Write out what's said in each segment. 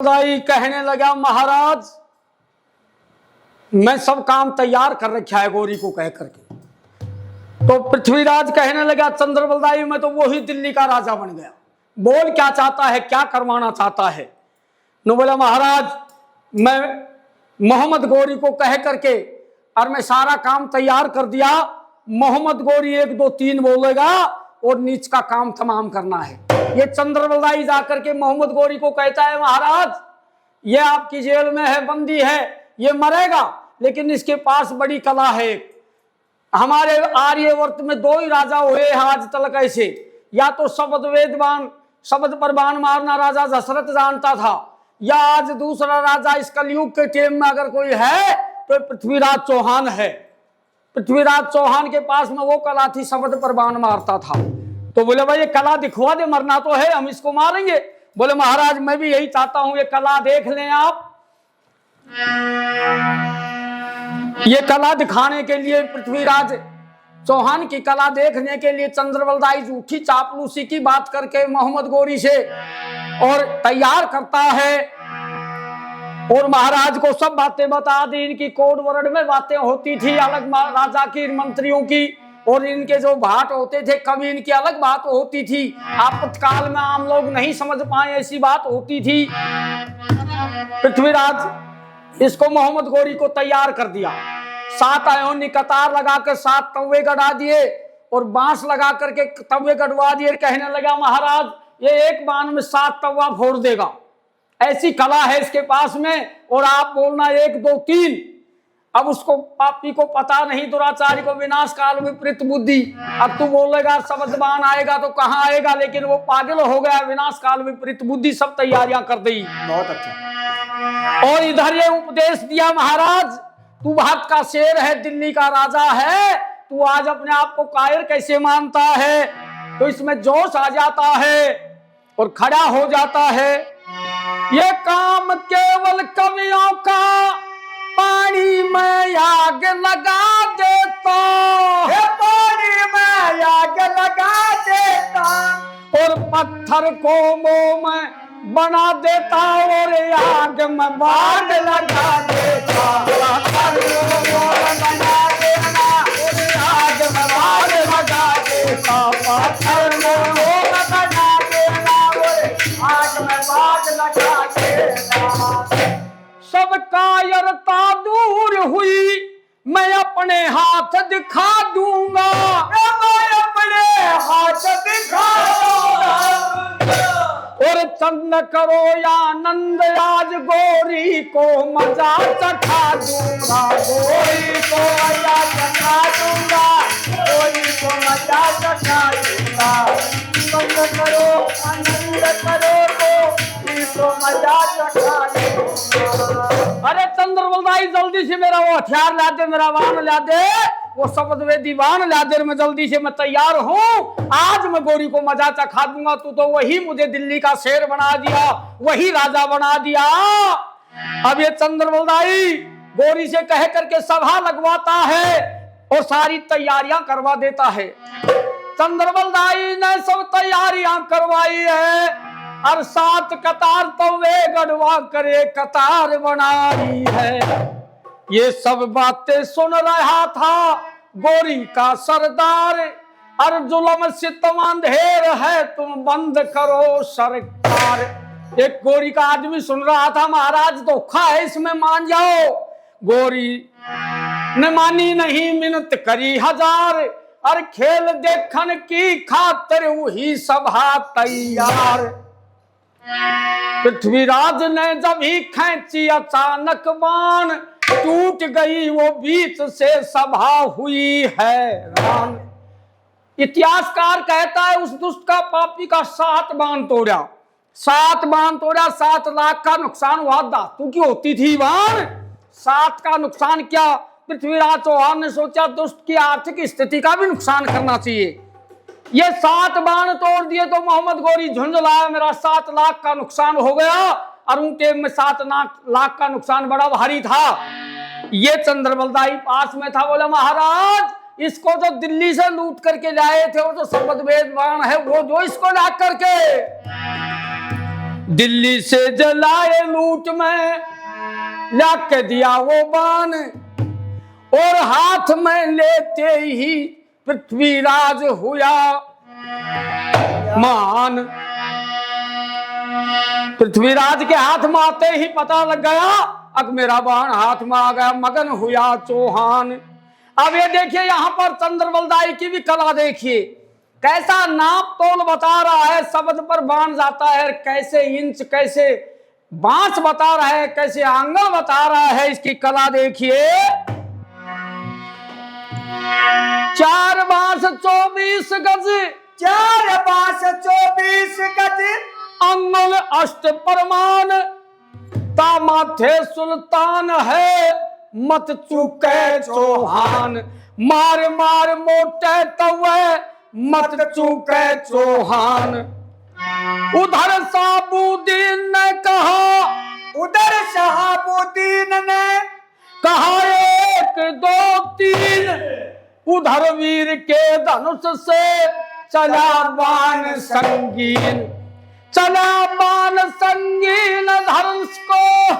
कहने लगा महाराज मैं सब काम तैयार कर रखा है गौरी को कह करके। तो पृथ्वीराज कहने लगा चंद्रबलदाई मैं तो वही दिल्ली का राजा बन गया, बोल क्या चाहता है, क्या करवाना चाहता है। नो बोला महाराज मैं मोहम्मद गौरी को कह करके और मैं सारा काम तैयार कर दिया, मोहम्मद गौरी 1 2 3 बोलेगा और नीच का काम तमाम करना है। ये चंद्रबलदाई जाकर के मोहम्मद गौरी को कहता है महाराज ये आपकी जेल में है, बंदी है, ये मरेगा लेकिन इसके पास बड़ी कला है। हमारे आर्यवर्त में 2 ही राजा हुए हैं आज तक ऐसे, या तो शब्द वेदवान शब्द पर बाण मारना राजा दशरथ जानता था, या आज दूसरा राजा इस कलयुग के टेम में अगर कोई है तो पृथ्वीराज चौहान है। पृथ्वीराज चौहान के पास में वो कला थी, शब्द पर बाण मारता था। तो बोले भाई ये कला दिखवा दे, मरना तो है, हम इसको मारेंगे। बोले महाराज मैं भी यही चाहता हूं, ये कला देख लें आप। ये कला दिखाने के लिए पृथ्वीराज चौहान की कला देखने के लिए चंद्रबलदाई झूठी चापलूसी की बात करके मोहम्मद गौरी से और तैयार करता है और महाराज को सब बातें बता दी। इनकी कोड वर्ड में बातें होती थी अलग राजा की, मंत्रियों की, और इनके जो भाट होते थे कभी इनकी अलग बात होती थी। आपातकाल में आम लोग नहीं समझ पाए ऐसी बात होती थी। पृथ्वीराज इसको मोहम्मद गौरी को तैयार कर दिया, 7 अयोनी कतार लगाकर 7 तवे गड़ा दिए और बांस लगा करके तवे गड़वा दिए। कहने लगा महाराज ये एक बाण में 7 तवा फोड़ देगा, ऐसी कला है इसके पास में, और आप बोलना 1 2 3। अब उसको पापी को पता नहीं, दुराचारी को विनाश काल विपरीत बुद्धि। अब तू बोलेगा शब्द बाण आएगा तो कहाँ आएगा, लेकिन वो पागल हो गया, विनाश काल विपरीत बुद्धि, सब तैयारियां कर दी। बहुत अच्छा। और इधर ये उपदेश दिया महाराज तू भारत का शेर है, दिल्ली का राजा है, तू आज अपने आप को कायर कैसे मानता है। तो इसमें जोश आ जाता है और खड़ा हो जाता है। ये काम केवल कवियों का, पानी में आग लगा देता, पानी में आग लगा देता, और पत्थर को मुंह में बना देता और आग में बाग लगा देता। पत्थर को मुंह में बना देता और आग में बाग लगा देता, पत्थर को मुंह में बना देता और आग में बाग लगा देता। सब कायरता दूर हुई, मैं अपने हाथ दिखा दूंगा, मैं अपने हाथ दिखा दूंगा। और चंद करो आनंद आज गौरी को मजा चखा दूंगा, गौरी को मजा चखा दूंगा, गौरी को मजा चखा दूंगा। चंद करो आनंद करो तो मजा चखा दूंगा। अरे चंद्रबलदाई जल्दी से मेरा वो हथियार ला दे, मेरा वाहन ला दे, वो शब्द वेदी वाहन ला दे, मैं जल्दी से मैं तैयार हूँ, आज मैं गौरी को मजा चखा दूंगा। तू तो वही मुझे दिल्ली का शेर बना दिया, वही राजा बना दिया। अब ये चंद्रबलदाई गौरी से कह करके सभा लगवाता है और सारी तैयारियां करवा देता है। चंद्रबलदाई ने सब तैयारियां करवाई है और 7 कतार तवे गढ़वा करे कतार बनाई है। ये सब बातें सुन रहा था गौरी का सरदार, और जुल्म सितम अंधेर है तुम बंद करो सरकार। एक गौरी का आदमी सुन रहा था महाराज धोखा है इसमें, मान जाओ। गौरी ने मानी नहीं, मिन्नत करी 1000, और खेल देखन की खातिर वही सभा तैयार। पृथ्वीराज ने जब ही खींची अचानक बाण, टूट गई वो बीच से सभा हुई हैरान। इतिहासकार कहता है उस दुष्ट का पापी का 7 बाण तोड़ा, 7 बाण तोड़ा, 7 लाख का नुकसान हुआ। धातु की होती थी बाण, 7 का नुकसान क्या। पृथ्वीराज चौहान ने सोचा दुष्ट की आर्थिक स्थिति का भी नुकसान करना चाहिए। ये 7 बाण तोड़ दिए तो मोहम्मद गौरी झुंझलाया, मेरा 7 लाख का नुकसान हो गया, और उनके में 7 लाख का नुकसान बड़ा भारी था। ये चंद्रबलदाई पास में था, बोला महाराज इसको जो दिल्ली से लूट करके लाए थे वो जो शब्द वेद बाण है वो जो इसको ला करके दिल्ली से जलाए लूट में लाके दिया वो बाण, और हाथ में लेते ही पृथ्वीराज हुआ मान। पृथ्वीराज के हाथ में आते ही पता लग गया अब मेरा बाण हाथ में आ गया, मगन हुआ चौहान। अब ये देखिए यहाँ पर चंद्रबलदाई की भी कला देखिए, कैसा नाप तोल बता रहा है, शब्द पर बाण जाता है, कैसे इंच कैसे बांस बता रहा है, कैसे आंगल बता रहा है, इसकी कला देखिए। 4 बांस 24 गज, 4 बांस 24 गज, अंगुल अष्ट परमान, तामाथे सुल्तान है मत चूके चौहान। मार मार मोटे तवे मत चूके चौहान। उधर शहाबुद्दीन ने कहा, उधर शहाबुद्दीन ने कहा 1 2 3, उधर वीर के धनुष से चला बाण संगीन, चला बाण संगीन धनुष को,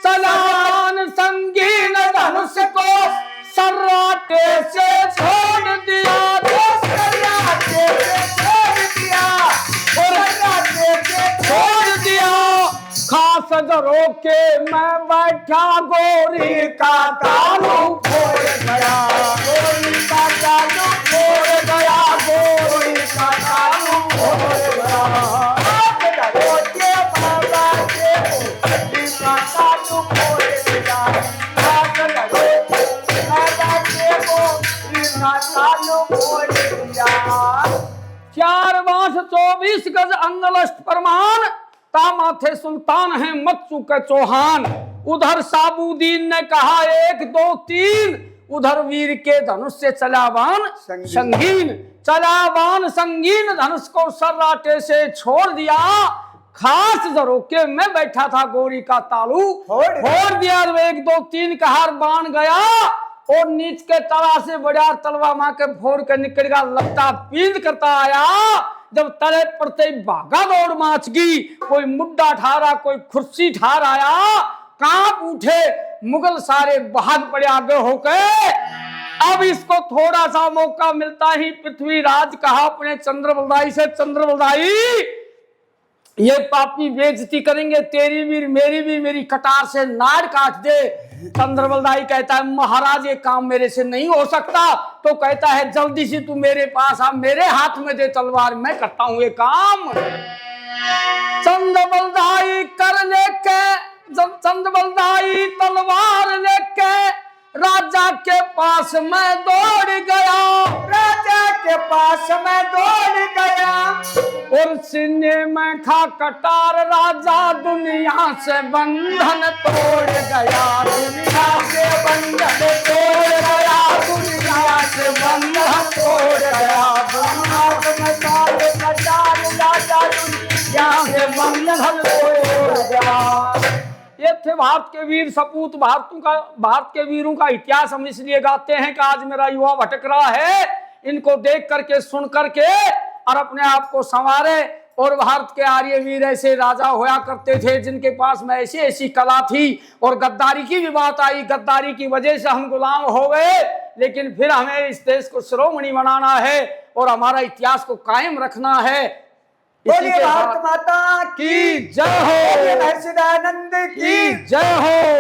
चला बाण संगीन धनुष को, सर्राटे से छोड़ दिया, सर्राटे से छोड़ दिया, सर्राटे से छोड़ दिया। खास दरों के मैं बैठा गोरी का तालू फोड़ गया, गोरी का तालू फोड़ गया, गोरी का तालू फोड़ गया। चार बांस 24 गज अंगलष्ट परमान, तामाथे सुल्तान है मत चूके चौहान। उधर शहाबुद्दीन ने कहा 1 2 3, उधर वीर के धनुष से चला बाण संगीन, चला बाण संगीन धनुष को सर्राटे से छोड़ दिया। खास झरोके में बैठा था गोरी का तालू फोड़ दिया। 1 2 3 का हर बाण गया और नीच के तला से बड़ा तलवा मां के फोड़ के निकल गया, लगता पींद करता आया। जब तले पड़ते ही भागा दौड़ माच गई, कोई मुड्डा ठारा कोई कुर्सी ठार आया, कांप उठे मुगल सारे भाग पड़े आगे होके। अब इसको थोड़ा सा मौका मिलता ही पृथ्वीराज कहा अपने चंद्रबलदाई से, चंद्रबलदाई ये पापी बेइज्जती करेंगे, तेरी भी मेरी भी, मेरी कटार से नाड़ काट दे। चंद्रबलदाई कहता है महाराज ये काम मेरे से नहीं हो सकता। तो कहता है जल्दी से तू मेरे पास आ, मेरे हाथ में दे तलवार, मैं करता हूं ये काम। चंद्रबलदाई कर लेके, चंद्रबलदाई तलवार लेके राजा के पास मैं दौड़ गया, राजा के पास मैं दौड़ गया। और सीने में खा कटार राजा दुनिया से बंधन तोड़ गया, दुनिया से बंधन तोड़ गया, दुनिया से बंधन तोड़ गया, दुनिया से कटार राजा दुनिया से बंधन तोड़ गया। ये थे भारत के वीर सपूत। भारत के वीरों का इतिहास हम इसलिए गाते हैं कि आज मेरा युवा भटक रहा है, इनको देख करके सुन करके और अपने आप को संवारे। और भारत के आर्य वीर ऐसे राजा होया करते थे जिनके पास में ऐसी ऐसी कला थी। और गद्दारी की भी बात आई, गद्दारी की वजह से हम गुलाम हो गए, लेकिन फिर हमें इस देश को शिरोमणि बनाना है और हमारा इतिहास को कायम रखना है। बोलिए भारत माता की जय हो, सदानंद की जय हो।